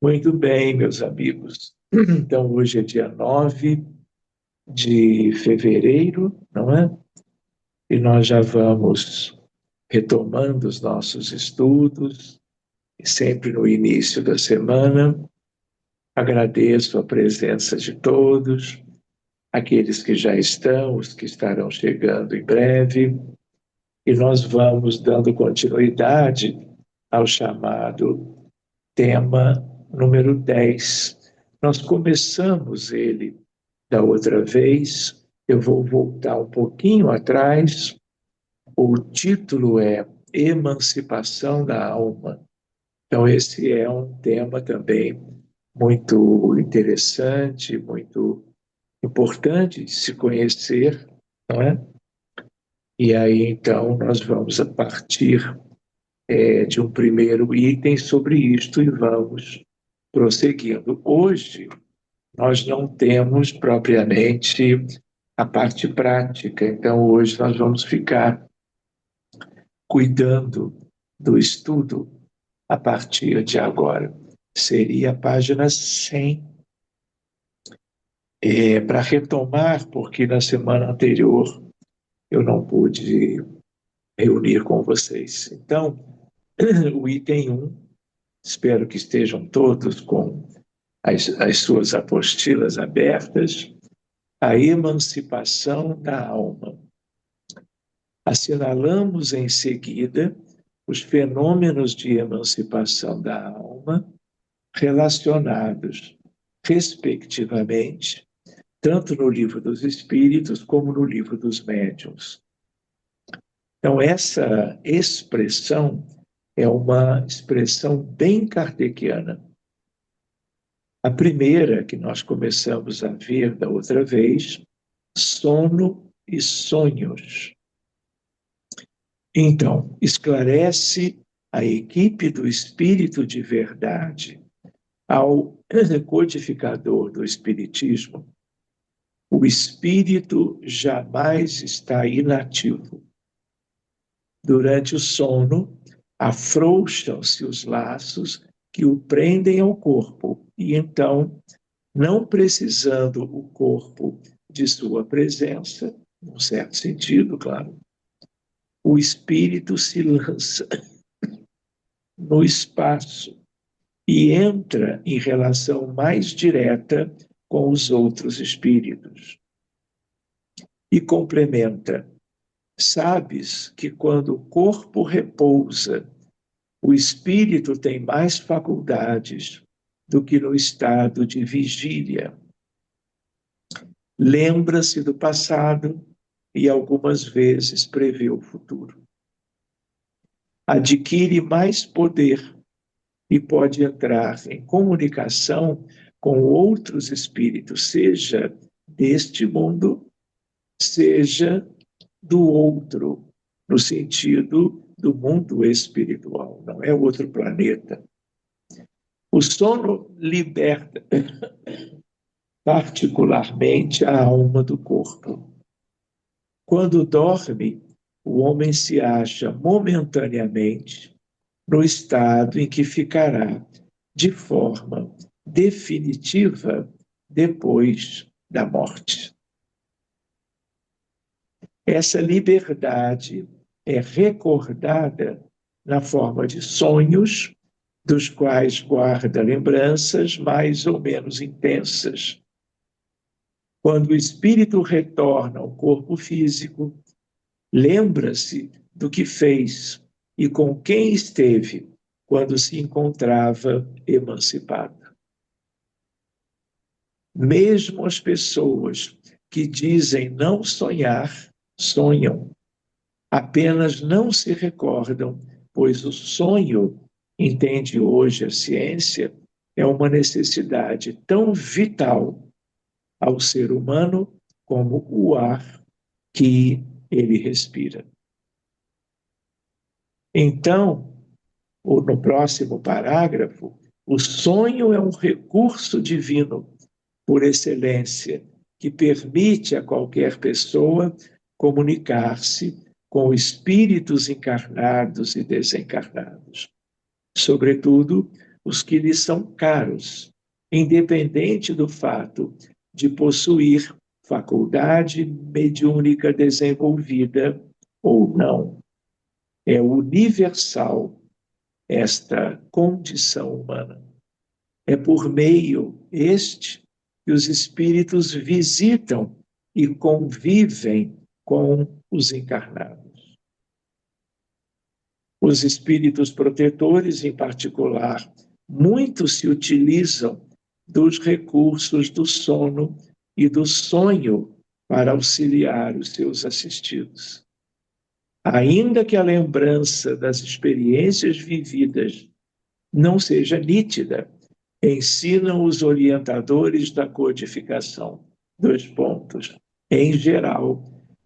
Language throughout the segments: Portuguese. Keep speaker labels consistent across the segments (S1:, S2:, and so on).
S1: Muito bem, meus amigos. Então, hoje é dia 9 de fevereiro, não é? E nós já vamos retomando os nossos estudos, e sempre no início da semana. Agradeço a presença de todos, aqueles que já estão, os que estarão chegando em breve, e nós vamos dando continuidade ao chamado tema número 10. Nós começamos ele da outra vez, eu vou voltar um pouquinho atrás. O título é Emancipação da Alma. Então, esse é um tema também muito interessante, muito importante de se conhecer, não é? E aí, então, nós vamos a partir de um primeiro item sobre isto e vamos prosseguindo. Hoje, nós não temos propriamente a parte prática, então hoje nós vamos ficar cuidando do estudo a partir de agora. Seria a página 100. Para retomar, porque na semana anterior eu não pude reunir com vocês. Então, o item 1, espero que estejam todos com as suas apostilas abertas, a emancipação da alma. Assinalamos em seguida os fenômenos de emancipação da alma relacionados, respectivamente, tanto no Livro dos Espíritos como no Livro dos Médiuns. Então, essa expressão é uma expressão bem kardeciana. A primeira que nós começamos a ver da outra vez, sono e sonhos. Então, esclarece a equipe do Espírito de Verdade ao codificador do Espiritismo: o espírito jamais está inativo. Durante o sono, afrouxam-se os laços que o prendem ao corpo, e então, não precisando o corpo de sua presença, num certo sentido, claro, o espírito se lança no espaço e entra em relação mais direta com os outros espíritos. E complementa: sabes que quando o corpo repousa, o espírito tem mais faculdades do que no estado de vigília. Lembra-se do passado e algumas vezes prevê o futuro. Adquire mais poder e pode entrar em comunicação com outros espíritos, seja deste mundo, seja do outro, no sentido do mundo espiritual, não é outro planeta. O sono liberta particularmente a alma do corpo. Quando dorme, o homem se acha momentaneamente no estado em que ficará de forma definitiva depois da morte. Essa liberdade é recordada na forma de sonhos, dos quais guarda lembranças mais ou menos intensas. Quando o espírito retorna ao corpo físico, lembra-se do que fez e com quem esteve quando se encontrava emancipado. Mesmo as pessoas que dizem não sonhar, sonham. Apenas não se recordam, pois o sonho, entende hoje a ciência, é uma necessidade tão vital ao ser humano como o ar que ele respira. Então, no próximo parágrafo, o sonho é um recurso divino por excelência que permite a qualquer pessoa comunicar-se com espíritos encarnados e desencarnados, sobretudo os que lhe são caros, independente do fato de possuir faculdade mediúnica desenvolvida ou não. É universal esta condição humana. É por meio este que os espíritos visitam e convivem com os encarnados. Os espíritos protetores, em particular, muito se utilizam dos recursos do sono e do sonho para auxiliar os seus assistidos. Ainda que a lembrança das experiências vividas não seja nítida, ensinam os orientadores da codificação. Dois pontos. Em geral,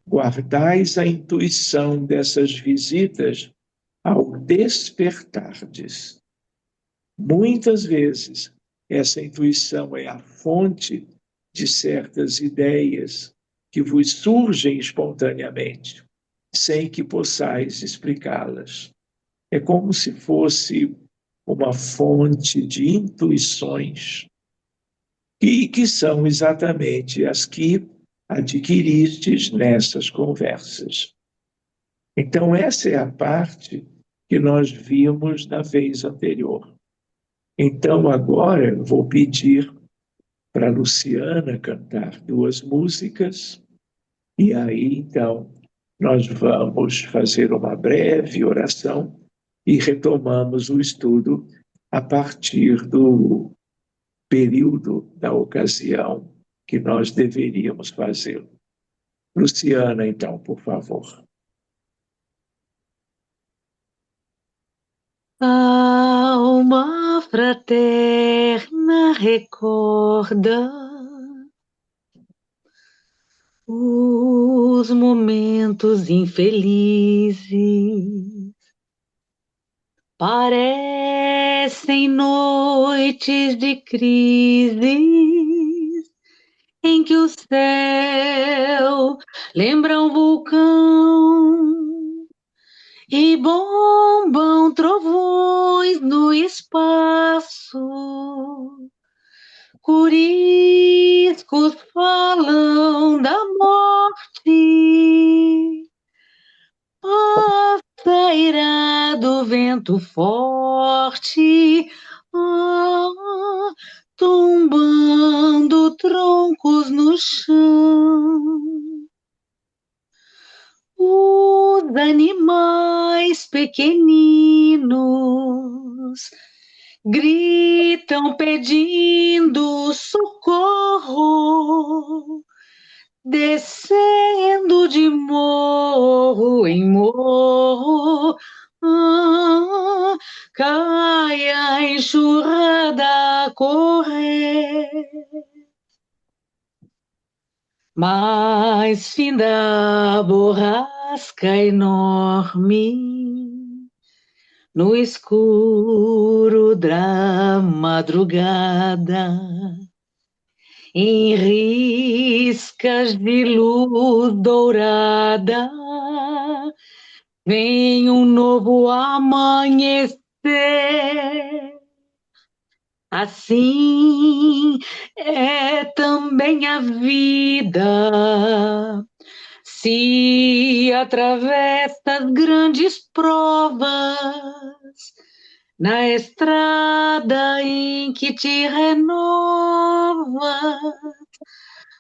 S1: guardais a intuição dessas visitas ao despertardes. Muitas vezes, essa intuição é a fonte de certas ideias que vos surgem espontaneamente, sem que possais explicá-las. É como se fosse uma fonte de intuições que são exatamente as que adquiristes nessas conversas. Então, essa é a parte que nós vimos na vez anterior. Então, agora eu vou pedir para a Luciana cantar duas músicas, e aí, então, nós vamos fazer uma breve oração e retomamos o estudo a partir do período da ocasião que nós deveríamos fazê-lo. Luciana, então, por favor.
S2: Alma fraterna recorda os momentos infelizes. Parecem noites de crise em que o céu lembra um vulcão e bombam trovões no espaço. Curiscos falam da morte. Passa irado vento forte, tombando troncos no chão. Os animais pequeninos gritam pedindo socorro, descendo de morro em morro, cai a enxurrada a correr. Mas finda borrasca enorme, no escuro da madrugada, em riscas de luz dourada, vem um novo amanhecer. Assim é também a vida, se atravessa grandes provas, na estrada em que te renova,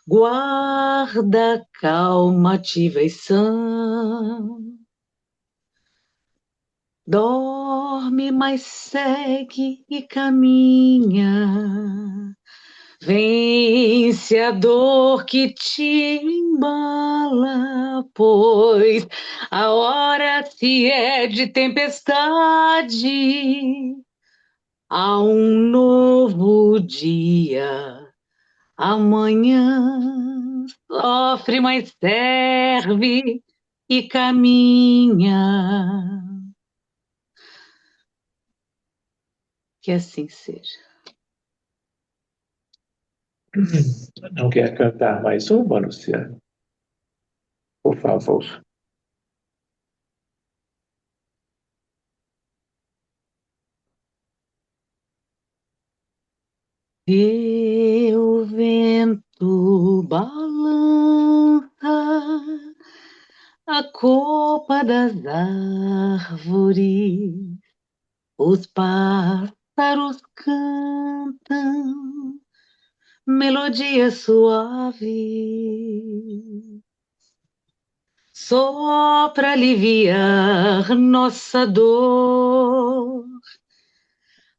S2: guarda calma, ativa e sã. Dorme, mas segue e caminha. Vence a dor que te embala, pois a hora se é de tempestade. Há um novo dia. Amanhã sofre, mas serve e caminha. Que assim seja.
S1: Não quer cantar mais uma, Luciana? Por favor.
S2: E o vento balança a copa das árvores, os pássaros cantam melodia suave, só para aliviar nossa dor,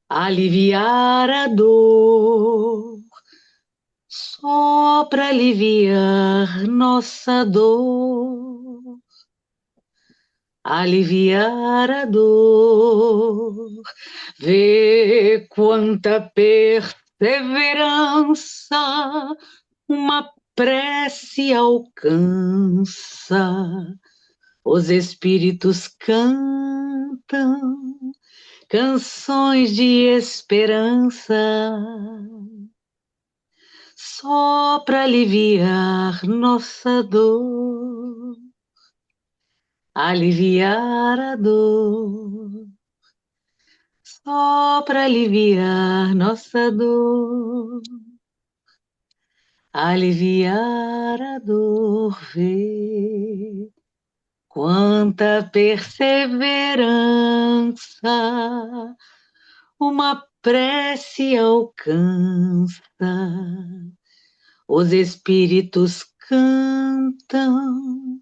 S2: aliviar a dor, só para aliviar nossa dor, aliviar a dor. Vê quanta perseverança uma prece alcança. Os espíritos cantam canções de esperança, só para aliviar nossa dor, aliviar a dor, só para aliviar nossa dor, aliviar a dor. Vê quanta perseverança uma prece alcança. Os espíritos cantam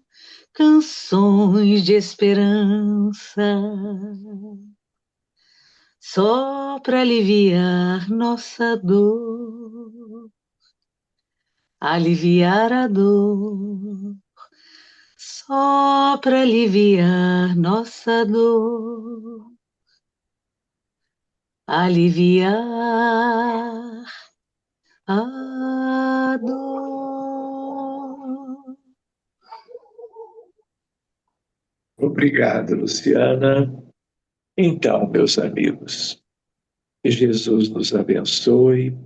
S2: canções de esperança, só para aliviar nossa dor, aliviar a dor, só para aliviar nossa dor, aliviar a dor.
S1: Obrigado, Luciana. Então, meus amigos, que Jesus nos abençoe,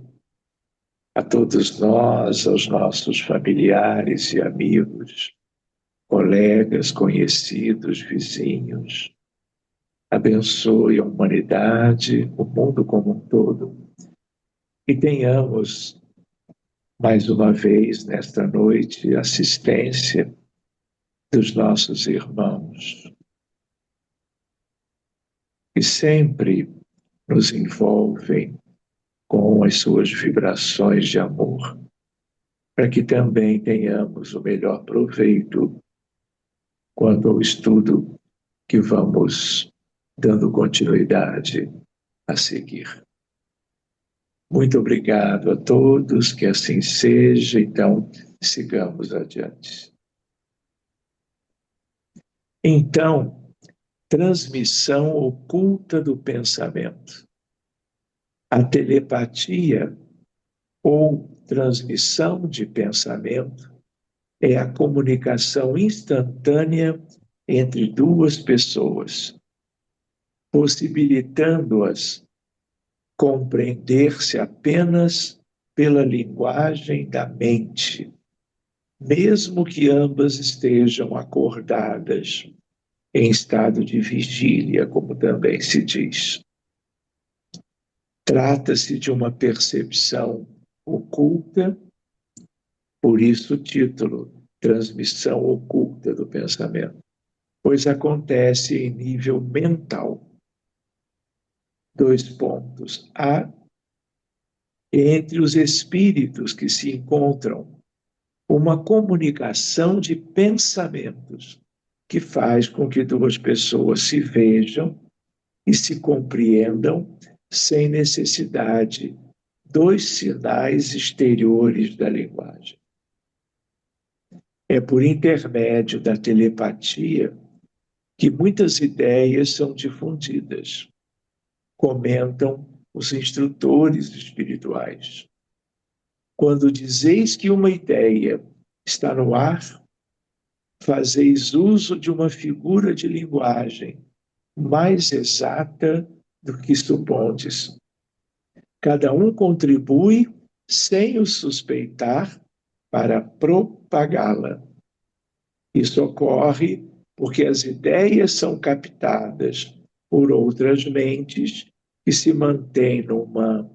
S1: a todos nós, aos nossos familiares e amigos, colegas, conhecidos, vizinhos. Abençoe a humanidade, o mundo como um todo. E tenhamos, mais uma vez, nesta noite, assistência dos nossos irmãos, que sempre nos envolvem com as suas vibrações de amor, para que também tenhamos o melhor proveito quanto ao estudo que vamos dando continuidade a seguir. Muito obrigado a todos, que assim seja, então sigamos adiante. Então, transmissão oculta do pensamento. A telepatia ou transmissão de pensamento é a comunicação instantânea entre duas pessoas, possibilitando-as compreender-se apenas pela linguagem da mente, mesmo que ambas estejam acordadas em estado de vigília, como também se diz. Trata-se de uma percepção oculta, por isso o título, Transmissão Oculta do Pensamento, pois acontece em nível mental. 2 pontos. Há entre os espíritos que se encontram uma comunicação de pensamentos que faz com que duas pessoas se vejam e se compreendam sem necessidade dos sinais exteriores da linguagem. É por intermédio da telepatia que muitas ideias são difundidas, comentam os instrutores espirituais. Quando dizeis que uma ideia está no ar, fazeis uso de uma figura de linguagem mais exata do que supondes. Cada um contribui sem o suspeitar para propagá-la. Isso ocorre porque as ideias são captadas por outras mentes que se mantêm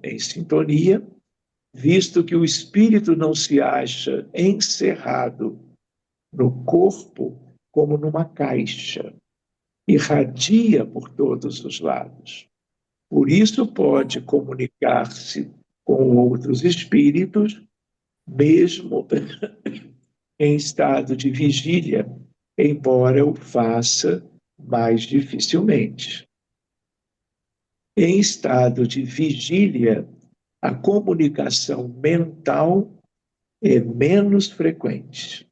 S1: em sintonia visto que o espírito não se acha encerrado no corpo como numa caixa, irradia por todos os lados. Por isso pode comunicar-se com outros espíritos, mesmo em estado de vigília, embora o faça mais dificilmente. Em estado de vigília, a comunicação mental é menos frequente.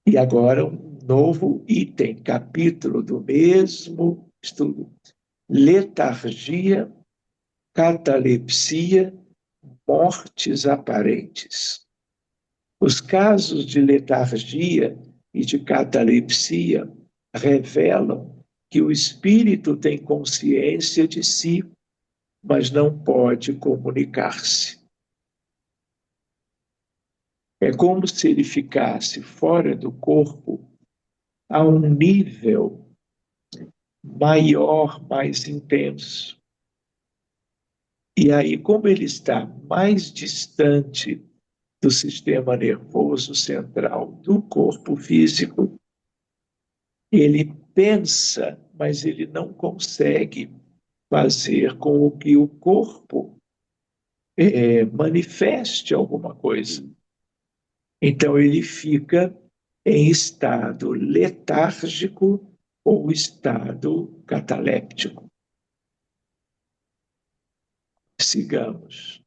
S1: E agora um novo item, capítulo do mesmo estudo. Letargia, catalepsia, mortes aparentes. Os casos de letargia e de catalepsia revelam que o espírito tem consciência de si, mas não pode comunicar-se. É como se ele ficasse fora do corpo a um nível maior, mais intenso. E aí, como ele está mais distante do sistema nervoso central do corpo físico, ele pensa, mas ele não consegue fazer com que o corpo manifeste alguma coisa. Então, ele fica em estado letárgico ou estado cataléptico. Sigamos.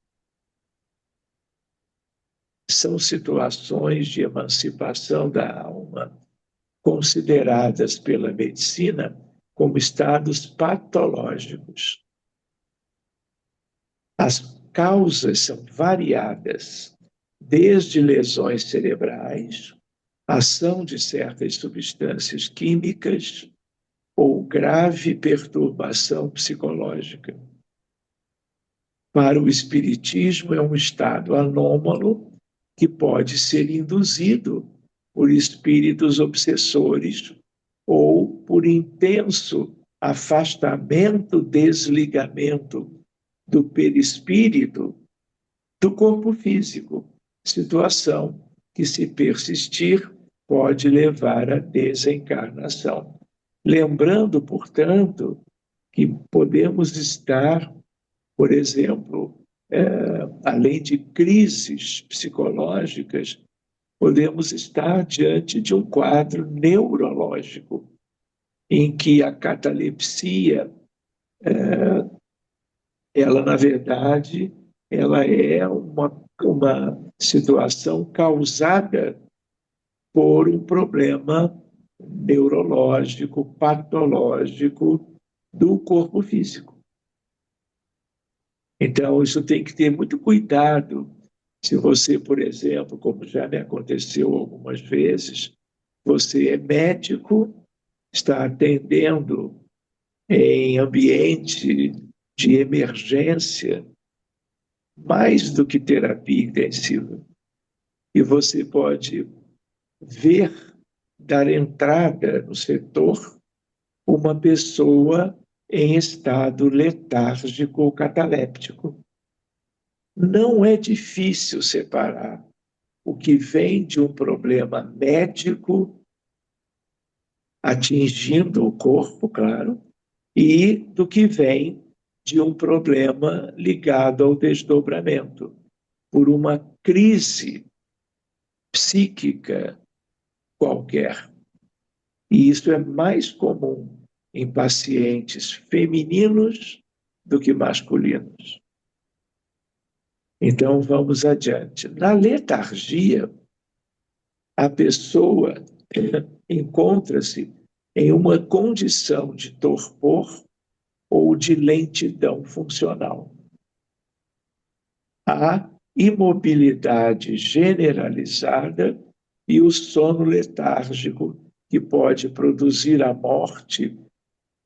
S1: São situações de emancipação da alma consideradas pela medicina como estados patológicos. As causas são variadas, desde lesões cerebrais, ação de certas substâncias químicas ou grave perturbação psicológica. Para o espiritismo, é um estado anômalo que pode ser induzido por espíritos obsessores ou por intenso afastamento, desligamento do perispírito do corpo físico, situação que, se persistir, pode levar à desencarnação. Lembrando, portanto, que podemos estar, por exemplo, além de crises psicológicas, podemos estar diante de um quadro neurológico, em que a catalepsia, ela, na verdade, ela é uma situação causada por um problema neurológico, patológico do corpo físico. Então, isso tem que ter muito cuidado. Se você, por exemplo, como já me aconteceu algumas vezes, você é médico, está atendendo em ambiente de emergência, mais do que terapia intensiva, e você pode ver, dar entrada no setor, uma pessoa em estado letárgico ou cataléptico. Não é difícil separar o que vem de um problema médico atingindo o corpo, claro, e do que vem de um problema ligado ao desdobramento, por uma crise psíquica qualquer. E isso é mais comum em pacientes femininos do que masculinos. Então, vamos adiante. Na letargia, a pessoa encontra-se em uma condição de torpor ou de lentidão funcional. Há imobilidade generalizada e o sono letárgico, que pode produzir a morte.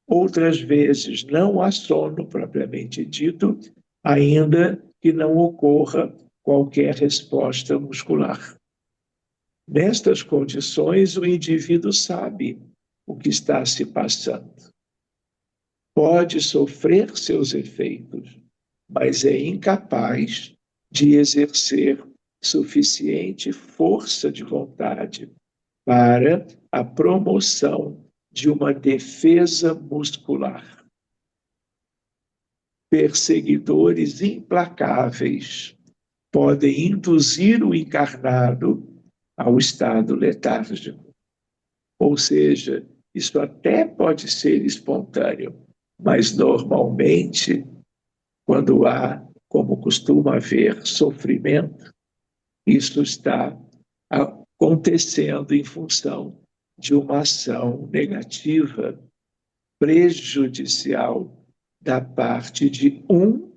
S1: Outras vezes não há sono propriamente dito, ainda que não ocorra qualquer resposta muscular. Nestas condições, o indivíduo sabe o que está se passando. Pode sofrer seus efeitos, mas é incapaz de exercer suficiente força de vontade para a promoção de uma defesa muscular. Perseguidores implacáveis podem induzir o encarnado ao estado letárgico. Ou seja, isso até pode ser espontâneo, mas normalmente, quando há, como costuma haver, sofrimento, isso está acontecendo em função de uma ação negativa, prejudicial da parte de um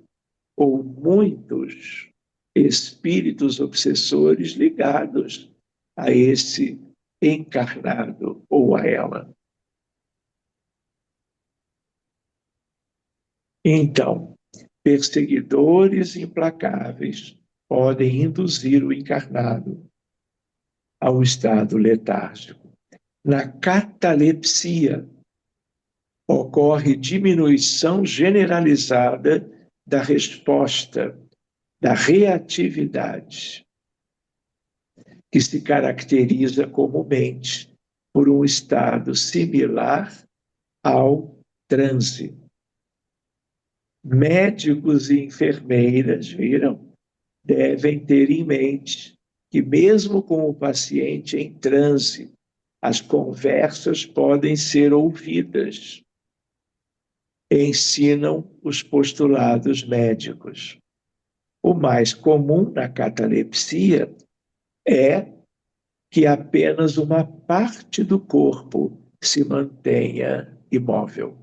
S1: ou muitos espíritos obsessores ligados a esse encarnado ou a ela. Então, perseguidores implacáveis podem induzir o encarnado ao estado letárgico. Na catalepsia, ocorre diminuição generalizada da resposta, da reatividade, que se caracteriza comumente por um estado similar ao transe. Médicos e enfermeiras, viram, devem ter em mente que mesmo com o paciente em transe, as conversas podem ser ouvidas. Ensinam os postulados médicos. O mais comum na catalepsia é que apenas uma parte do corpo se mantenha imóvel.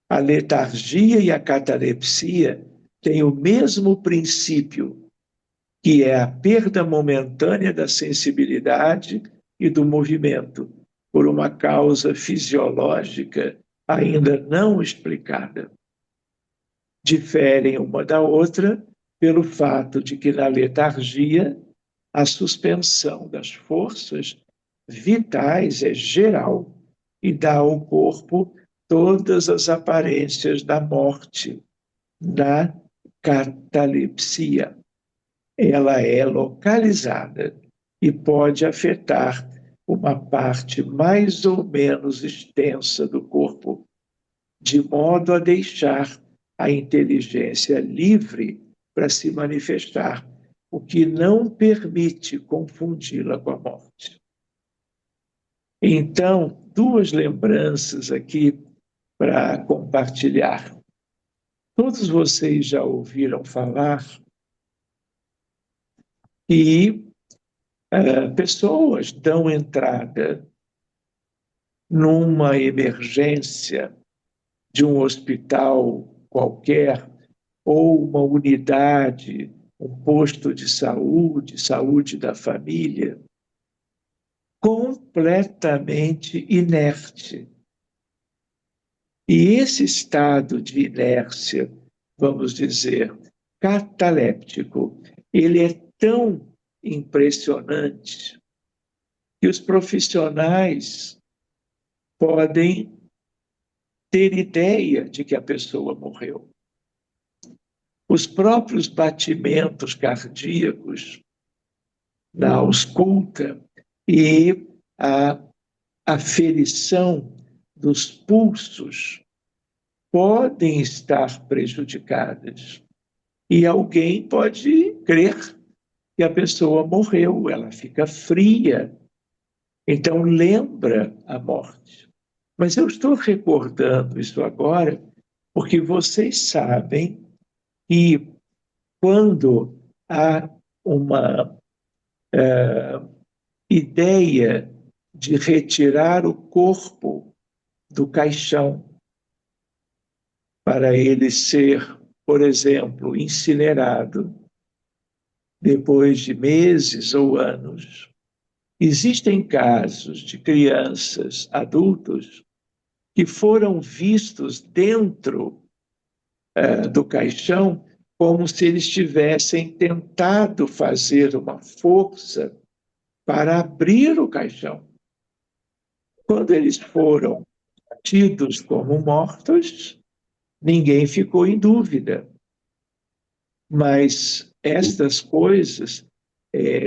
S1: A letargia e a catalepsia têm o mesmo princípio, que é a perda momentânea da sensibilidade e do movimento, por uma causa fisiológica ainda não explicada. Diferem uma da outra pelo fato de que na letargia a suspensão das forças vitais é geral e dá ao corpo todas as aparências da morte. Na catalepsia, ela é localizada e pode afetar uma parte mais ou menos extensa do corpo, de modo a deixar a inteligência livre para se manifestar, o que não permite confundi-la com a morte. Então, duas lembranças aqui para compartilhar. Todos vocês já ouviram falar que pessoas dão entrada numa emergência de um hospital qualquer, ou uma unidade, um posto de saúde, saúde da família, completamente inerte. E esse estado de inércia, vamos dizer, cataléptico, ele é tão impressionante que os profissionais podem ter ideia de que a pessoa morreu. Os próprios batimentos cardíacos na ausculta e a aferição dos pulsos podem estar prejudicadas. E alguém pode crer que a pessoa morreu, ela fica fria. Então lembra a morte. Mas eu estou recordando isso agora porque vocês sabem que quando há uma ideia de retirar o corpo do caixão para ele ser, por exemplo, incinerado depois de meses ou anos, existem casos de crianças, adultos, que foram vistos dentro do caixão como se eles tivessem tentado fazer uma força para abrir o caixão. Quando eles foram tidos como mortos, ninguém ficou em dúvida. Mas estas coisas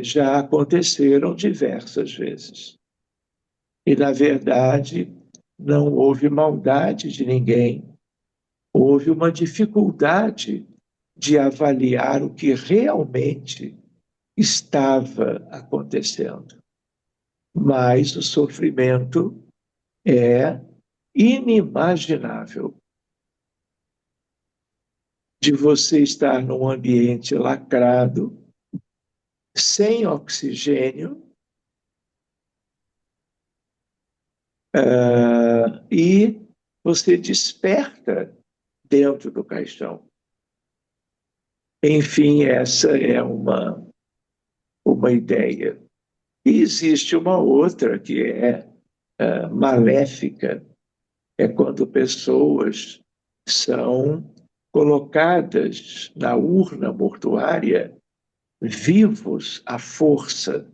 S1: já aconteceram diversas vezes. E, na verdade, não houve maldade de ninguém, houve uma dificuldade de avaliar o que realmente estava acontecendo. Mas o sofrimento é inimaginável. De você estar num ambiente lacrado, sem oxigênio, e você desperta dentro do caixão. Enfim, essa é uma ideia. E existe uma outra que é maléfica, é quando pessoas são colocadas na urna mortuária vivos à força.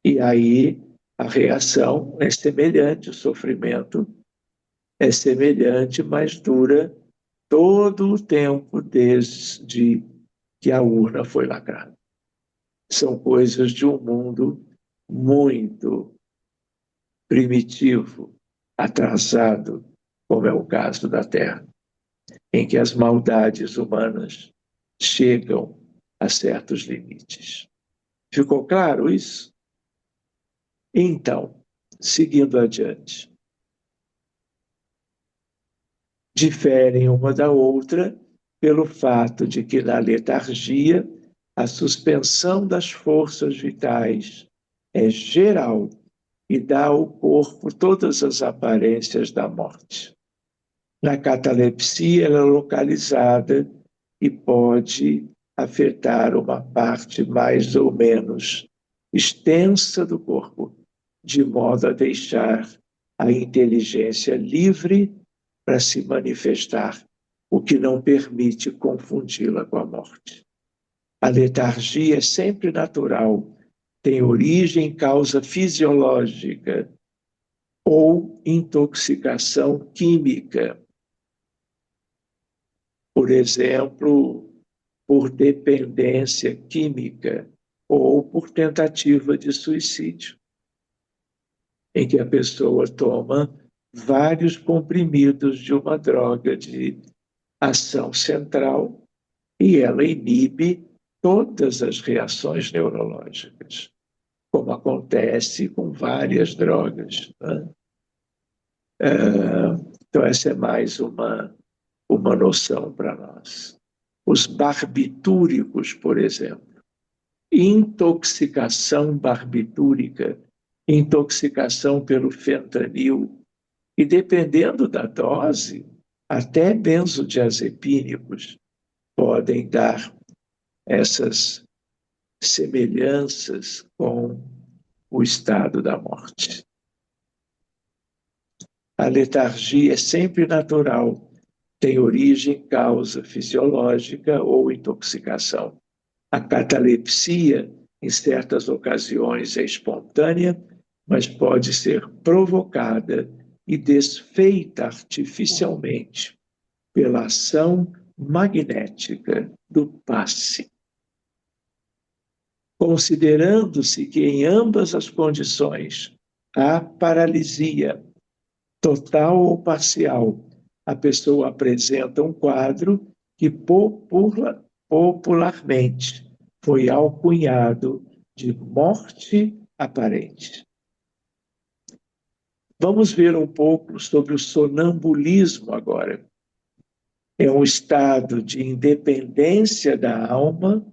S1: E aí a reação é semelhante, o sofrimento é semelhante, mas dura todo o tempo desde que a urna foi lacrada. São coisas de um mundo muito primitivo, atrasado, como é o caso da Terra, em que as maldades humanas chegam a certos limites. Ficou claro isso? Então, seguindo adiante. Diferem uma da outra pelo fato de que na letargia a suspensão das forças vitais é geral e dá ao corpo todas as aparências da morte. Na catalepsia, ela é localizada e pode afetar uma parte mais ou menos extensa do corpo, de modo a deixar a inteligência livre para se manifestar, o que não permite confundi-la com a morte. A letargia é sempre natural, tem origem em causa fisiológica ou intoxicação química. Por exemplo, por dependência química ou por tentativa de suicídio, em que a pessoa toma vários comprimidos de uma droga de ação central e ela inibe todas as reações neurológicas, como acontece com várias drogas. Né? Então, essa é mais uma noção para nós. Os barbitúricos, por exemplo, intoxicação barbitúrica, intoxicação pelo fentanil, e dependendo da dose, até benzodiazepínicos podem dar essas semelhanças com o estado da morte. A letargia é sempre natural, tem origem, causa fisiológica ou intoxicação. A catalepsia, em certas ocasiões, é espontânea, mas pode ser provocada e desfeita artificialmente pela ação magnética do passe. Considerando-se que em ambas as condições há paralisia, total ou parcial, a pessoa apresenta um quadro que popularmente foi alcunhado de morte aparente. Vamos ver um pouco sobre o sonambulismo agora. É um estado de independência da alma,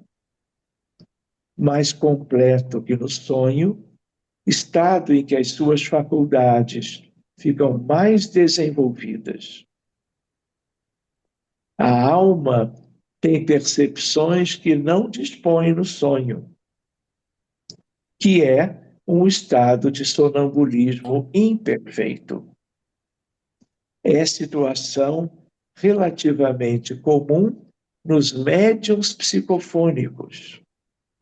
S1: mais completo que no sonho, estado em que as suas faculdades ficam mais desenvolvidas. A alma tem percepções que não dispõe no sonho, que é um estado de sonambulismo imperfeito. É situação relativamente comum nos médiuns psicofônicos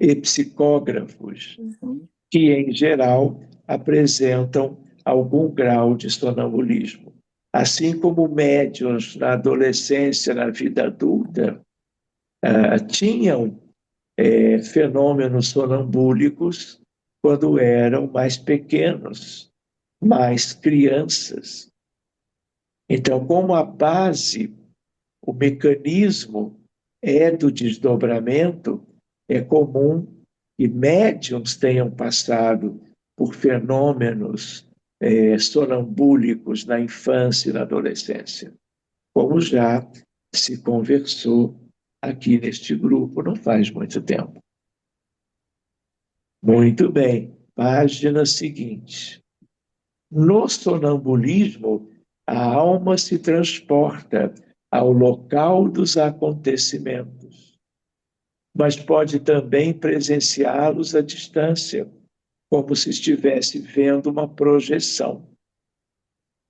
S1: e psicógrafos, que, em geral, apresentam algum grau de sonambulismo. Assim como médiuns na adolescência, na vida adulta, tinham fenômenos sonambúlicos quando eram mais pequenos, mais crianças. Então, como a base, o mecanismo é do desdobramento, é comum que médiums tenham passado por fenômenos sonambúlicos na infância e na adolescência, como já se conversou aqui neste grupo não faz muito tempo. Muito bem, página seguinte. No sonambulismo, a alma se transporta ao local dos acontecimentos, mas pode também presenciá-los à distância, como se estivesse vendo uma projeção.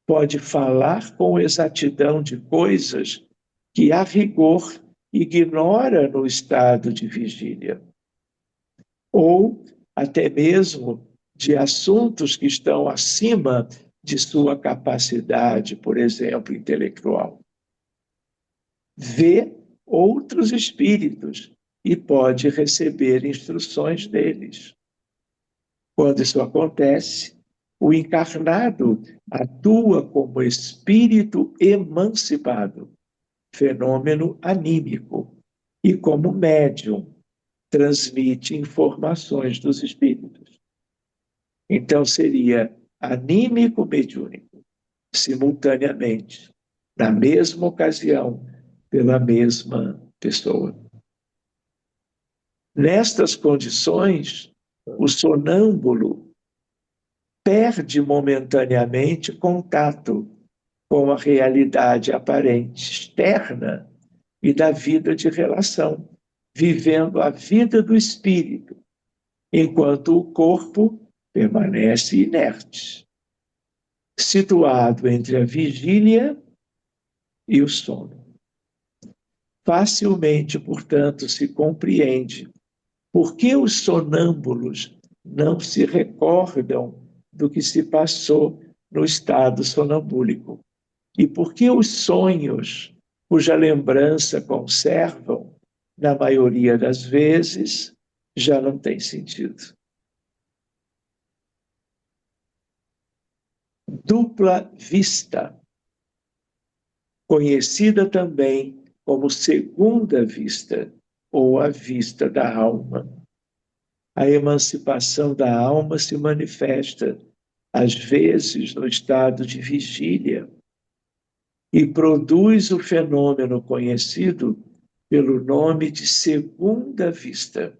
S1: Pode falar com exatidão de coisas que, a rigor, ignora no estado de vigília, ou até mesmo de assuntos que estão acima de sua capacidade, por exemplo, intelectual. Vê outros espíritos e pode receber instruções deles. Quando isso acontece, o encarnado atua como espírito emancipado, fenômeno anímico, e como médium, transmite informações dos espíritos. Então, seria anímico mediúnico, simultaneamente, na mesma ocasião, pela mesma pessoa. Nestas condições, o sonâmbulo perde momentaneamente contato com a realidade aparente externa e da vida de relação, vivendo a vida do espírito, enquanto o corpo permanece inerte, situado entre a vigília e o sono. Facilmente, portanto, se compreende por que os sonâmbulos não se recordam do que se passou no estado sonambúlico e por que os sonhos, cuja lembrança conservam, na maioria das vezes, já não têm sentido. Dupla vista, conhecida também como segunda vista, ou a vista da alma. A emancipação da alma se manifesta, às vezes, no estado de vigília e produz o fenômeno conhecido pelo nome de segunda vista,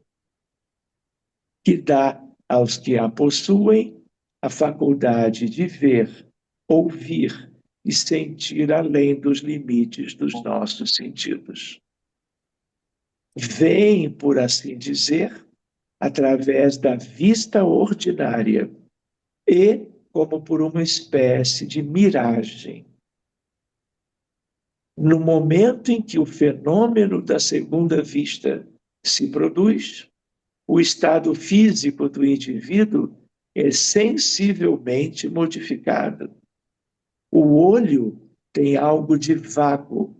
S1: que dá aos que a possuem a faculdade de ver, ouvir e sentir além dos limites dos nossos sentidos. Veem, por assim dizer, através da vista ordinária e como por uma espécie de miragem. No momento em que o fenômeno da segunda vista se produz, o estado físico do indivíduo é sensivelmente modificado. O olho tem algo de vago,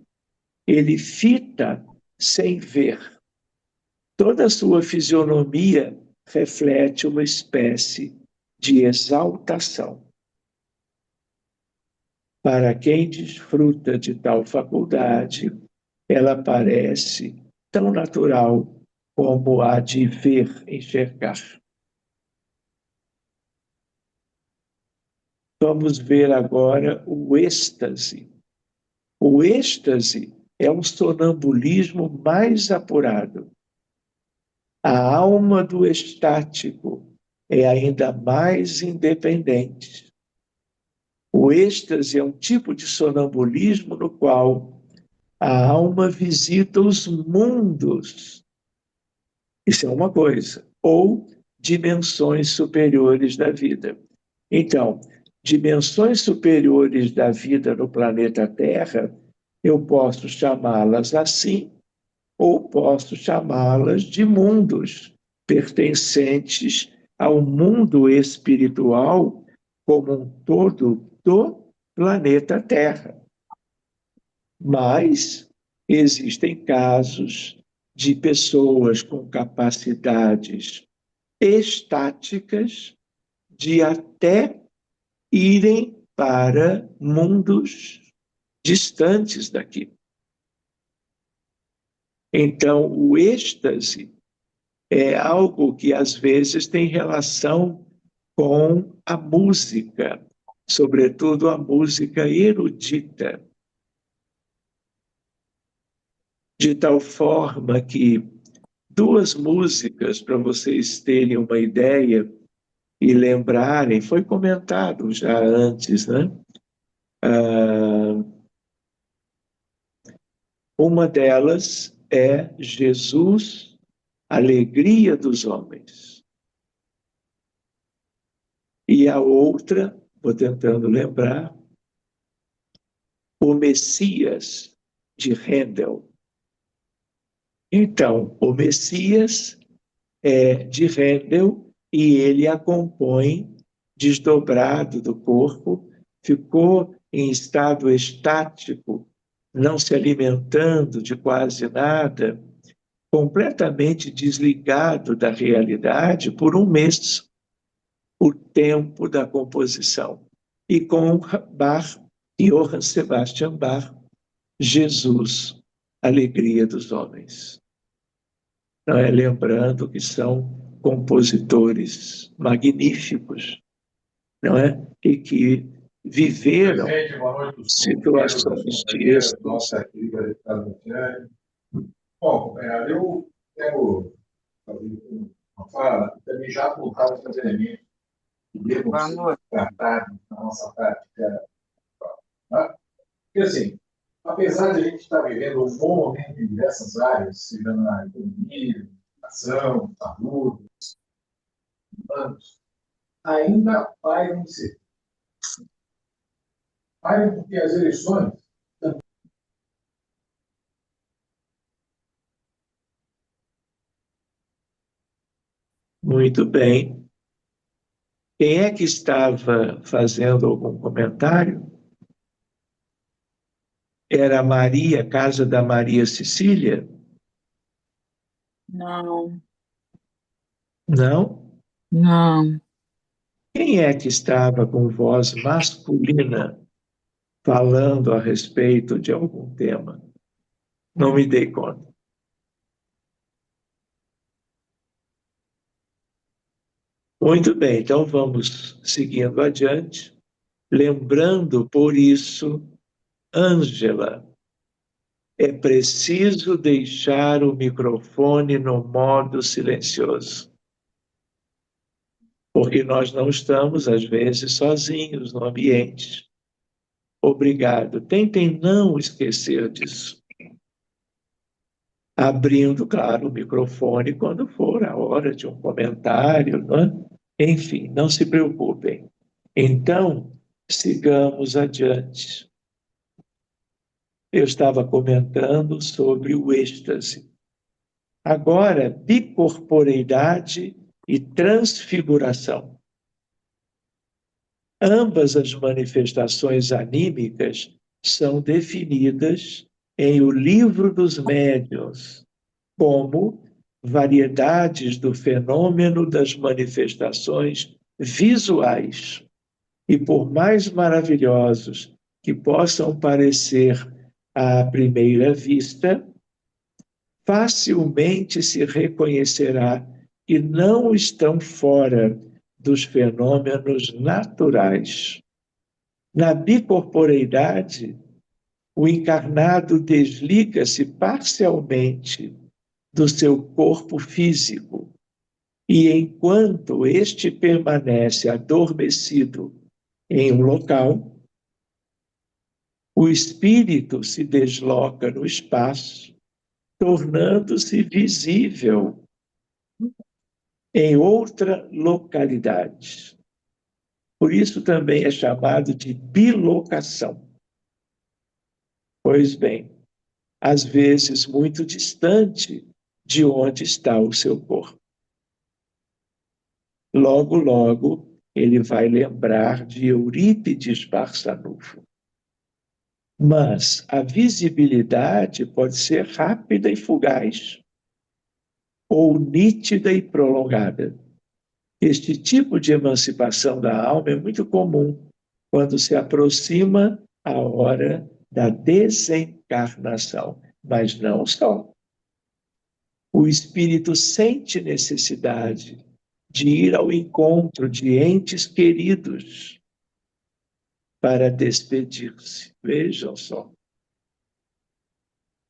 S1: ele fita sem ver. Toda a sua fisionomia reflete uma espécie de exaltação. Para quem desfruta de tal faculdade, ela parece tão natural como a de ver, enxergar. Vamos ver agora o êxtase. O êxtase é um sonambulismo mais apurado. A alma do estático é ainda mais independente. O êxtase é um tipo de sonambulismo no qual a alma visita os mundos. Isso é uma coisa. Ou dimensões superiores da vida. Então, dimensões superiores da vida no planeta Terra, eu posso chamá-las assim, ou posso chamá-las de mundos pertencentes ao mundo espiritual como um todo do planeta Terra. Mas existem casos de pessoas com capacidades estáticas de até irem para mundos distantes daqui. Então, o êxtase é algo que às vezes tem relação com a música, sobretudo a música erudita, de tal forma que duas músicas, para vocês terem uma ideia e lembrarem, foi comentado já antes, né? Uma delas é Jesus, Alegria dos Homens. E a outra, vou tentando lembrar, o Messias, de Handel. Então, o Messias é de Handel e ele a compõe desdobrado do corpo, ficou em estado estático, não se alimentando de quase nada, completamente desligado da realidade por um mês, o tempo da composição. E com Bach, Johann Sebastian Bach, Jesus, Alegria dos Homens. Não é? Lembrando que são compositores magníficos, não é? E que viveram situações de êxtase.
S3: Bom, eu quero fazer uma fala, também já apontar os elementos que devem ser tratados na nossa prática. Tá? Porque, assim, apesar de a gente estar vivendo um bom momento em diversas áreas, seja na economia, educação, saúde, humanos, ainda pairam ser. Pairam porque as eleições.
S1: Muito bem. Quem é que estava fazendo algum comentário? Era a Maria, casa da Maria Cecília?
S4: Não,
S1: Não?
S4: não.
S1: Quem é que estava com voz masculina falando a respeito de algum tema? Não me dei conta. Muito bem, então vamos seguindo adiante, lembrando, por isso, Ângela, é preciso deixar o microfone no modo silencioso, porque nós não estamos, às vezes, sozinhos no ambiente. Obrigado. Tentem não esquecer disso. Abrindo, claro, o microfone quando for a hora de um comentário, não é? Enfim, não se preocupem. Então, sigamos adiante. Eu estava comentando sobre o êxtase. Agora, bicorporeidade e transfiguração. Ambas as manifestações anímicas são definidas em O Livro dos Médiuns como variedades do fenômeno das manifestações visuais. E por mais maravilhosos que possam parecer à primeira vista, facilmente se reconhecerá que não estão fora dos fenômenos naturais. Na bicorporeidade, o encarnado desliga-se parcialmente do seu corpo físico e, enquanto este permanece adormecido em um local, o espírito se desloca no espaço, tornando-se visível em outra localidade. Por isso também é chamado de bilocação. Pois bem, às vezes muito distante de onde está o seu corpo. Logo, logo, ele vai lembrar de Eurípides Barçanufo. Mas a visibilidade pode ser rápida e fugaz, ou nítida e prolongada. Este tipo de emancipação da alma é muito comum quando se aproxima a hora da desencarnação, mas não só. O espírito sente necessidade de ir ao encontro de entes queridos para despedir-se. Vejam só.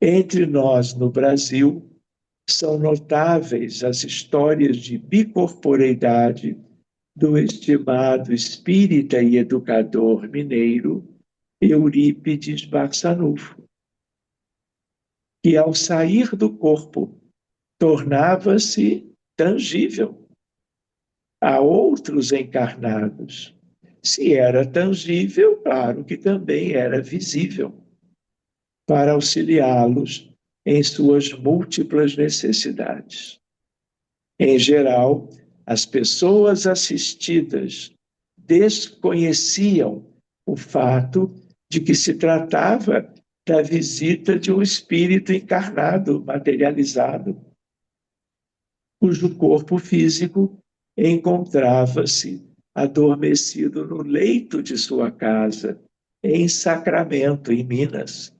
S1: Entre nós, no Brasil, são notáveis as histórias de bicorporeidade do estimado espírita e educador mineiro Eurípides Barçanufo, que ao sair do corpo tornava-se tangível a outros encarnados. Se era tangível, claro que também era visível, para auxiliá-los em suas múltiplas necessidades. Em geral, as pessoas assistidas desconheciam o fato de que se tratava da visita de um espírito encarnado, materializado, cujo corpo físico encontrava-se adormecido no leito de sua casa, em Sacramento, em Minas,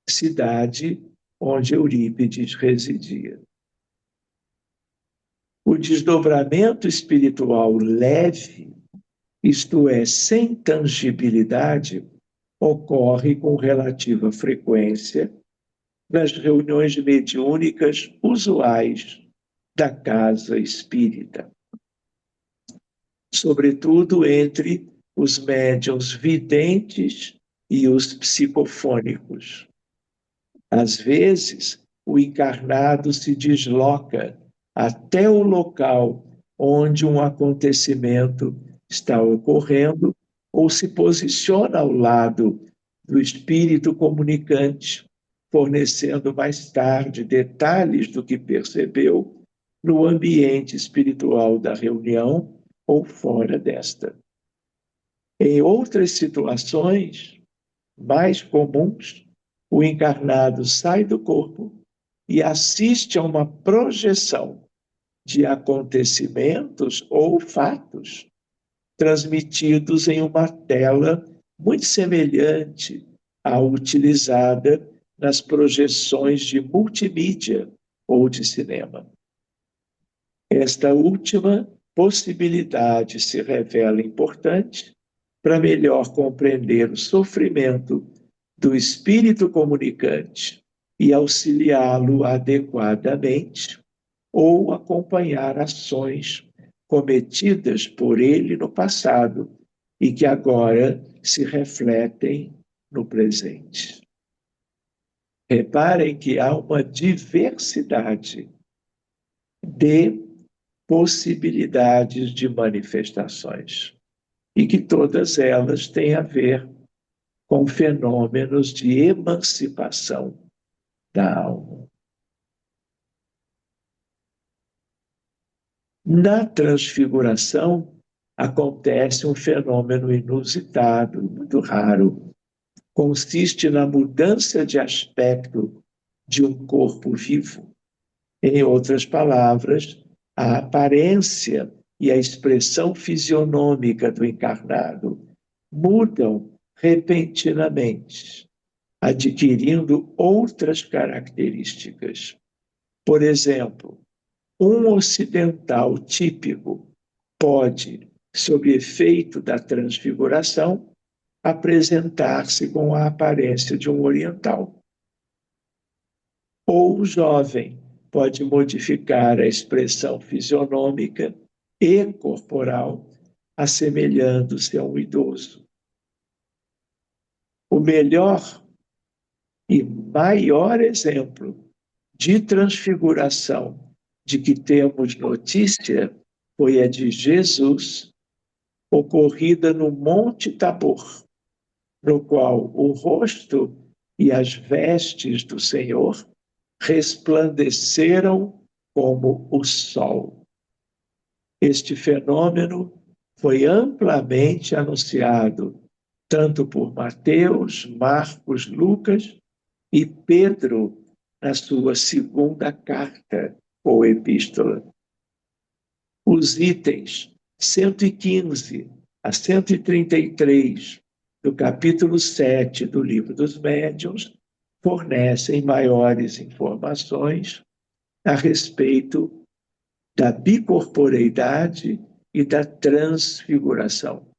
S1: cidade onde Eurípides residia. O desdobramento espiritual leve, isto é, sem tangibilidade, ocorre com relativa frequência nas reuniões mediúnicas usuais da casa espírita, sobretudo entre os médiuns videntes e os psicofônicos. Às vezes, o encarnado se desloca até o local onde um acontecimento está ocorrendo ou se posiciona ao lado do espírito comunicante, fornecendo mais tarde detalhes do que percebeu no ambiente espiritual da reunião ou fora desta. Em outras situações mais comuns, o encarnado sai do corpo e assiste a uma projeção de acontecimentos ou fatos transmitidos em uma tela muito semelhante à utilizada nas projeções de multimídia ou de cinema. Esta última possibilidade se revela importante para melhor compreender o sofrimento do espírito comunicante e auxiliá-lo adequadamente ou acompanhar ações cometidas por ele no passado e que agora se refletem no presente. Reparem que há uma diversidade de possibilidades de manifestações e que todas elas têm a ver com fenômenos de emancipação da alma. Na transfiguração, acontece um fenômeno inusitado, muito raro. Consiste na mudança de aspecto de um corpo vivo. Em outras palavras, a aparência e a expressão fisionômica do encarnado mudam repentinamente, adquirindo outras características. Por exemplo, um ocidental típico pode, sob efeito da transfiguração, apresentar-se com a aparência de um oriental. Ou o jovem pode modificar a expressão fisionômica e corporal, assemelhando-se a um idoso. O melhor e maior exemplo de transfiguração de que temos notícia foi a de Jesus, ocorrida no Monte Tabor, no qual o rosto e as vestes do Senhor resplandeceram como o sol. Este fenômeno foi amplamente anunciado tanto por Mateus, Marcos, Lucas e Pedro na sua segunda carta ou epístola. Os itens 115 a 133 do capítulo 7 do Livro dos Médiuns fornecem maiores informações a respeito da bicorporeidade e da transfiguração.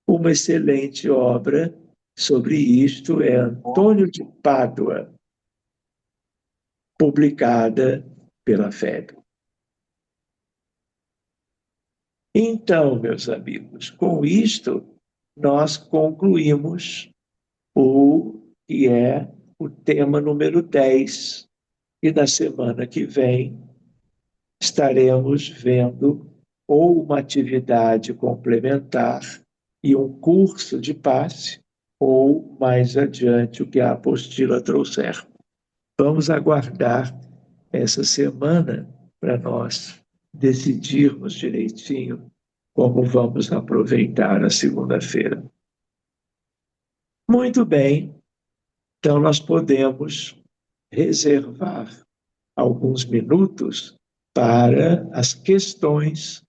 S1: Uma excelente obra sobre isto é Antônio de Pádua, publicada pela FEB. Então, meus amigos, com isto, nós concluímos o que é o tema número 10. E na semana que vem estaremos vendo ou uma atividade complementar e um curso de passe, ou mais adiante o que a apostila trouxer. Vamos aguardar essa semana para nós decidirmos direitinho como vamos aproveitar a segunda-feira. Muito bem, então nós podemos reservar alguns minutos para as questões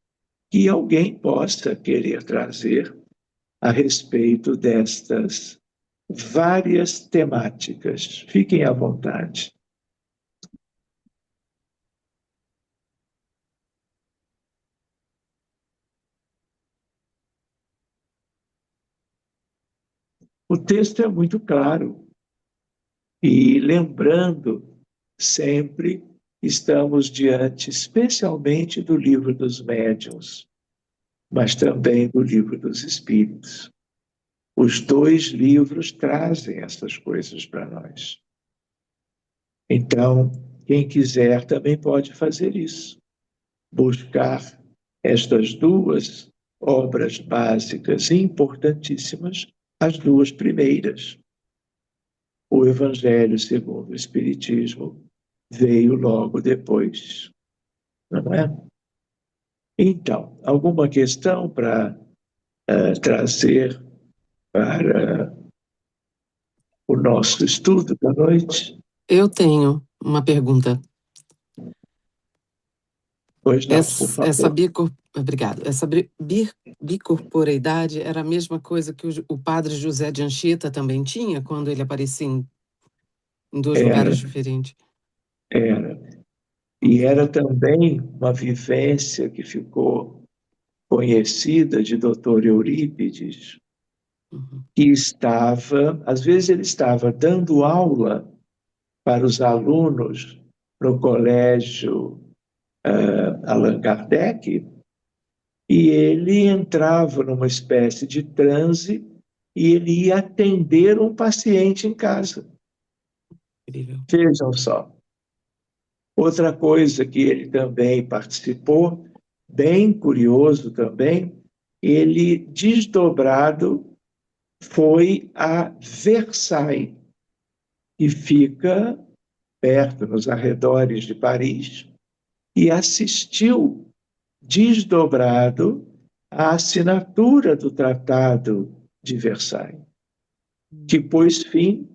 S1: que alguém possa querer trazer a respeito destas várias temáticas. Fiquem à vontade. O texto é muito claro e lembrando sempre estamos diante especialmente do Livro dos Médiuns, mas também do Livro dos Espíritos. Os dois livros trazem essas coisas para nós. Então, quem quiser também pode fazer isso. Buscar estas duas obras básicas importantíssimas, as duas primeiras. O Evangelho segundo o Espiritismo veio logo depois, não é? Então, alguma questão para trazer para o nosso estudo da noite?
S4: Eu tenho uma pergunta.
S1: Pois não, por favor.
S4: Obrigado. Essa bicorporeidade era a mesma coisa que o padre José de Anchieta também tinha, quando ele aparecia em dois lugares diferentes?
S1: Era. E era também uma vivência que ficou conhecida de Dr. Eurípides, que estava, às vezes ele estava dando aula para os alunos no colégio Allan Kardec, e ele entrava numa espécie de transe e ele ia atender um paciente em casa.
S4: Incrível.
S1: Vejam só. Outra coisa que ele também participou, bem curioso também, ele desdobrado foi a Versailles, que fica perto, nos arredores de Paris, e assistiu desdobrado à assinatura do Tratado de Versailles, que pôs fim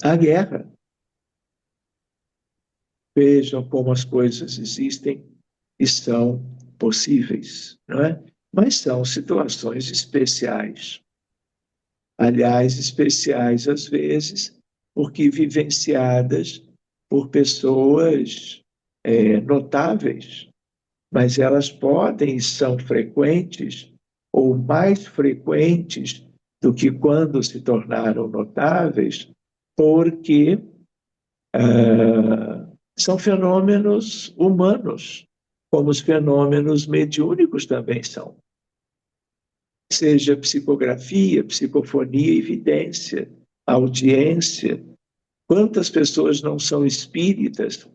S1: à guerra. Vejam como as coisas existem e são possíveis, não é? Mas são situações especiais. Aliás, especiais às vezes, porque vivenciadas por pessoas notáveis, mas elas podem e são frequentes, ou mais frequentes do que quando se tornaram notáveis, porque são fenômenos humanos, como os fenômenos mediúnicos também são. Seja psicografia, psicofonia, evidência, audiência. Quantas pessoas não são espíritas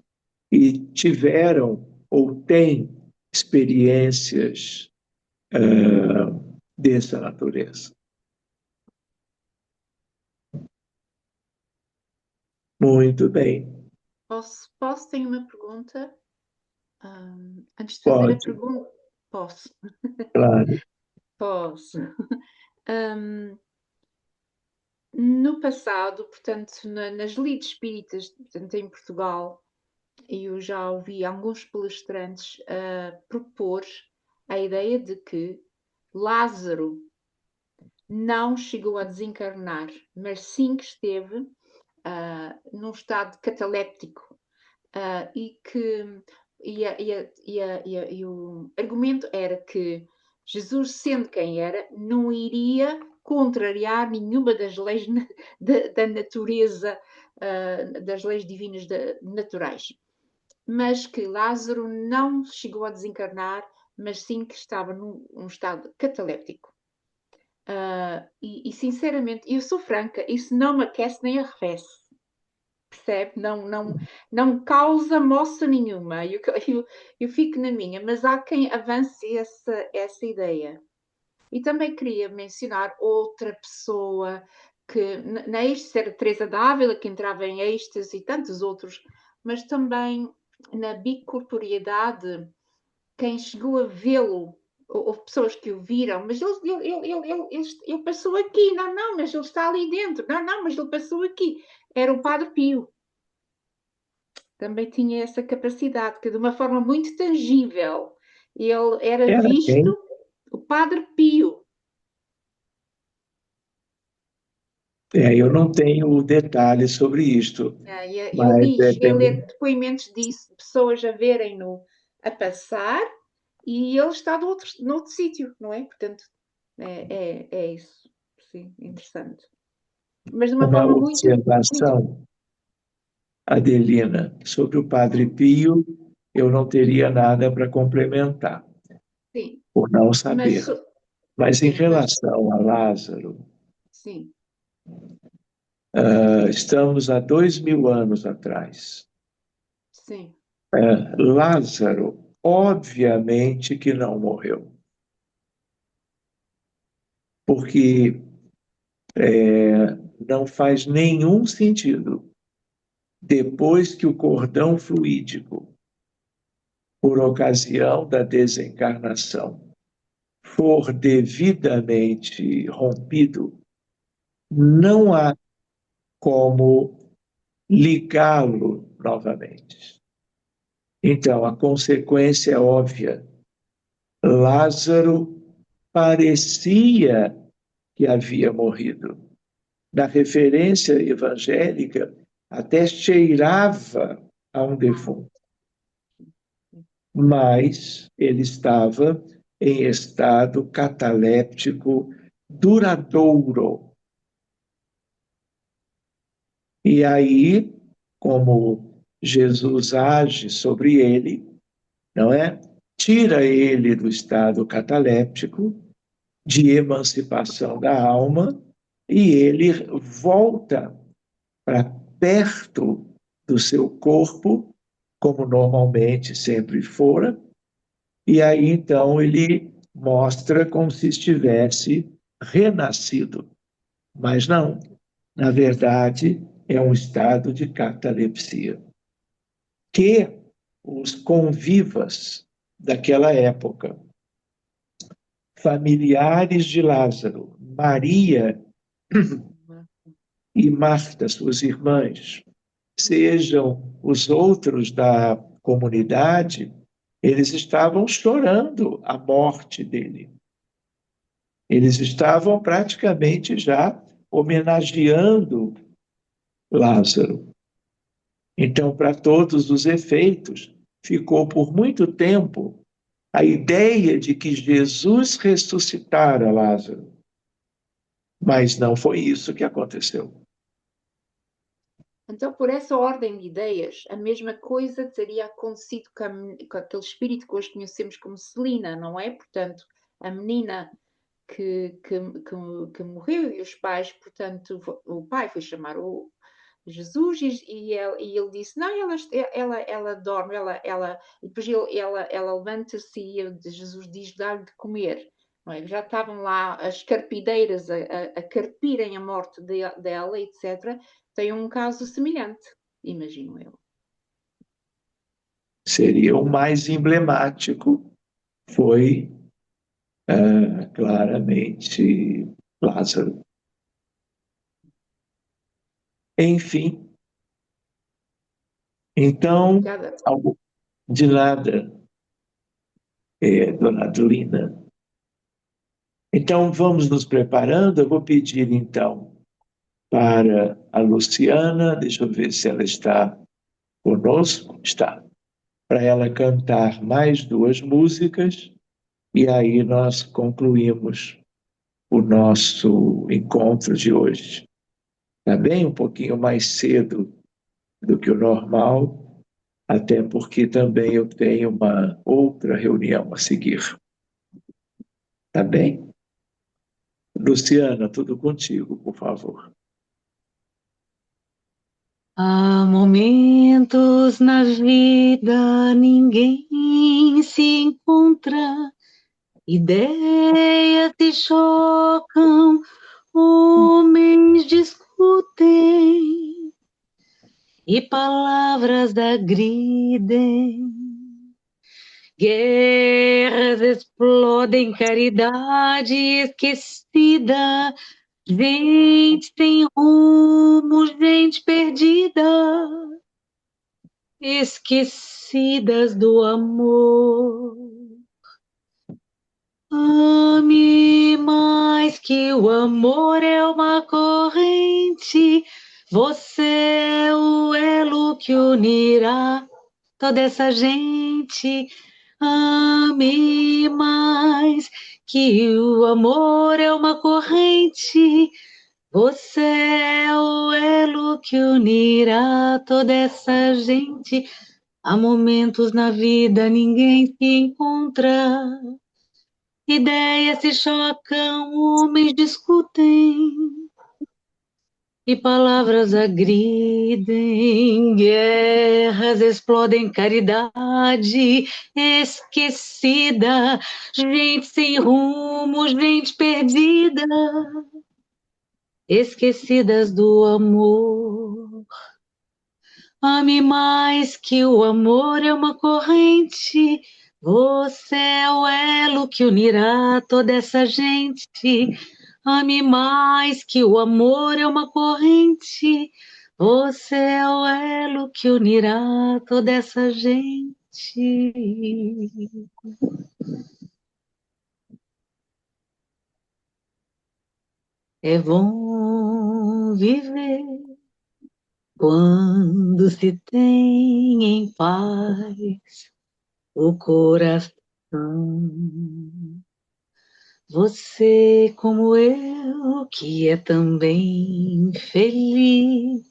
S1: e tiveram ou têm experiências dessa natureza? Muito bem.
S5: Posso ter uma pergunta? Antes de fazer
S1: Pode.
S5: a pergunta, posso?
S1: Claro.
S5: Posso. No passado, portanto, nas lides espíritas, portanto, em Portugal, eu já ouvi alguns palestrantes propor a ideia de que Lázaro não chegou a desencarnar, mas sim que esteve num estado cataléptico e o argumento era que Jesus, sendo quem era, não iria contrariar nenhuma das leis da natureza, das leis divinas naturais. Mas que Lázaro não chegou a desencarnar, mas sim que estava num estado cataléptico. E sinceramente, eu sou franca, isso não me aquece nem arrefece. Percebe? Não causa moça nenhuma. Eu fico na minha, mas há quem avance essa ideia. E também queria mencionar outra pessoa que na êxtase era Teresa d'Ávila, que entrava em êxtase e tantos outros, mas também na bicorporeidade, quem chegou a vê-lo, houve pessoas que o viram, mas ele passou aqui, não, mas ele está ali dentro, não, mas ele passou aqui. Era o Padre Pio. Também tinha essa capacidade, que de uma forma muito tangível, ele era
S1: Era
S5: visto,
S1: quem?
S5: o Padre Pio.
S1: Eu não tenho detalhes sobre isto,
S5: Eu
S1: mas
S5: li, cheguei a ler depoimentos disso, pessoas a verem-no a passar e ele está noutro sítio, não é? Portanto, é isso. Sim, interessante. Mas de uma
S1: uma
S5: forma muito, muito.
S1: observação, Adelina, sobre o Padre Pio, eu não teria nada para complementar,
S5: Sim,
S1: por não
S5: mas.
S1: saber. Mas em
S5: Sim, mas.
S1: relação a Lázaro,
S5: Sim,
S1: estamos há 2000 anos atrás.
S5: sim,
S1: Lázaro, obviamente que não morreu, porque não faz nenhum sentido, depois que o cordão fluídico, por ocasião da desencarnação, for devidamente rompido, não há como ligá-lo novamente. Então, a consequência é óbvia. Lázaro parecia que havia morrido. Na referência evangélica, até cheirava a um defunto, mas ele estava em estado cataléptico duradouro. E aí, como Jesus age sobre ele, não é? Tira ele do estado cataléptico, de emancipação da alma, e ele volta para perto do seu corpo, como normalmente sempre fora, e aí então ele mostra como se estivesse renascido. Mas não, na verdade, é um estado de catalepsia. Que os convivas daquela época, familiares de Lázaro, Maria e Marta, suas irmãs, sejam os outros da comunidade, eles estavam chorando a morte dele. Eles estavam praticamente já homenageando Lázaro. Então, para todos os efeitos, ficou por muito tempo a ideia de que Jesus ressuscitara Lázaro. Mas não foi isso que aconteceu.
S5: Então, por essa ordem de ideias, a mesma coisa teria acontecido com aquele espírito que hoje conhecemos como Celina, não é? Portanto, a menina que morreu e os pais, portanto, o pai foi chamar o Jesus e ele disse, não, ela dorme, e depois ela levanta-se e Jesus diz, dá-lhe de comer. Não é? Já estavam lá as carpideiras a carpirem a morte dela, etc. Tem um caso semelhante, imagino eu.
S1: Seria o mais emblemático, foi claramente Lázaro. Enfim, então,
S5: Obrigada.
S1: de nada, dona Adelina. Então, vamos nos preparando. Eu vou pedir, então, para a Luciana, deixa eu ver se ela está conosco. Está. Para ela cantar mais 2 músicas, e aí nós concluímos o nosso encontro de hoje. Tá bem? Um pouquinho mais cedo do que o normal, até porque também eu tenho uma outra reunião a seguir. Tá bem? Luciana, tudo contigo, por favor.
S2: Há momentos na vida ninguém se encontra, ideias se chocam, homens discutem e palavras agridem. Guerras explodem, caridade esquecida, gente sem rumo, gente perdida, esquecidas do amor. Ame mais que o amor é uma corrente, você é o elo que unirá toda essa gente. Ame mais que o amor é uma corrente, você é o elo que unirá toda essa gente. Há momentos na vida ninguém se encontra, ideias se chocam, homens discutem e palavras agridem, guerras explodem, caridade esquecida, gente sem rumo, gente perdida, esquecidas do amor. Ame mais que o amor é uma corrente, você é o elo que unirá toda essa gente. Ame mais que o amor é uma corrente, você é o elo que unirá toda essa gente. É bom viver quando se tem em paz o coração. Você, como eu, que é também feliz,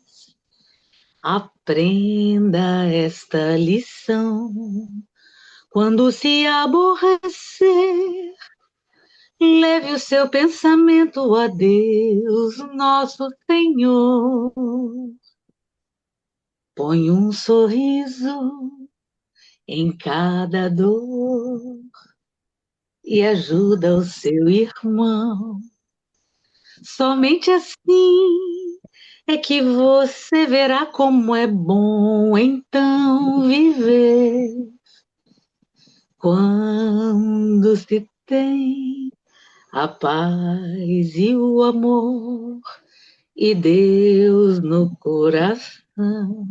S2: aprenda esta lição. Quando se aborrecer, leve o seu pensamento a Deus, nosso Senhor. Põe um sorriso em cada dor e ajuda o seu irmão. Somente assim é que você verá como é bom então viver. Quando se tem a paz e o amor e Deus no coração.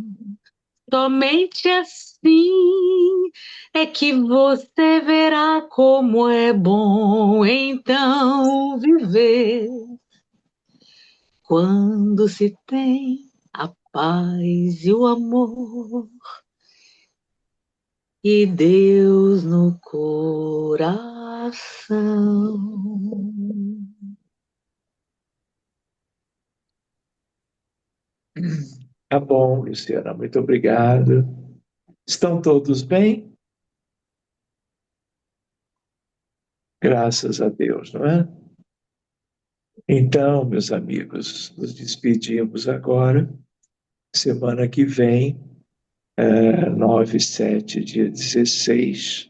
S2: Somente assim é que você verá como é bom então viver. Quando se tem a paz e o amor e Deus no coração.
S1: Tá bom, Luciana, muito obrigado. Estão todos bem? Graças a Deus, não é? Então, meus amigos, nos despedimos agora. Semana que vem, 9, 7, dia 16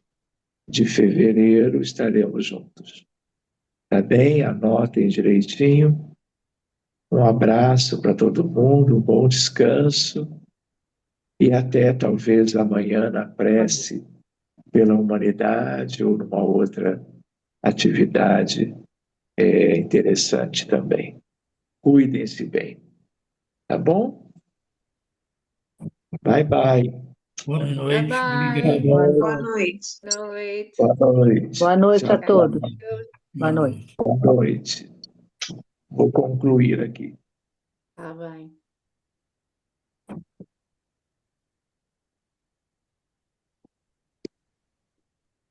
S1: de fevereiro, estaremos juntos. Tá bem? Anotem direitinho. Um abraço para todo mundo, um bom descanso e até talvez amanhã na prece pela humanidade ou numa outra atividade é interessante também. Cuidem-se bem, tá bom? Bye, bye.
S6: Boa
S5: Bye
S6: noite,
S5: bye.
S6: obrigado.
S2: Boa noite.
S5: Boa noite.
S1: Boa noite.
S2: Boa noite a
S1: Tchau,
S2: todos.
S1: tchau.
S2: Boa noite.
S1: Boa noite. Vou concluir aqui.
S5: Tá bem.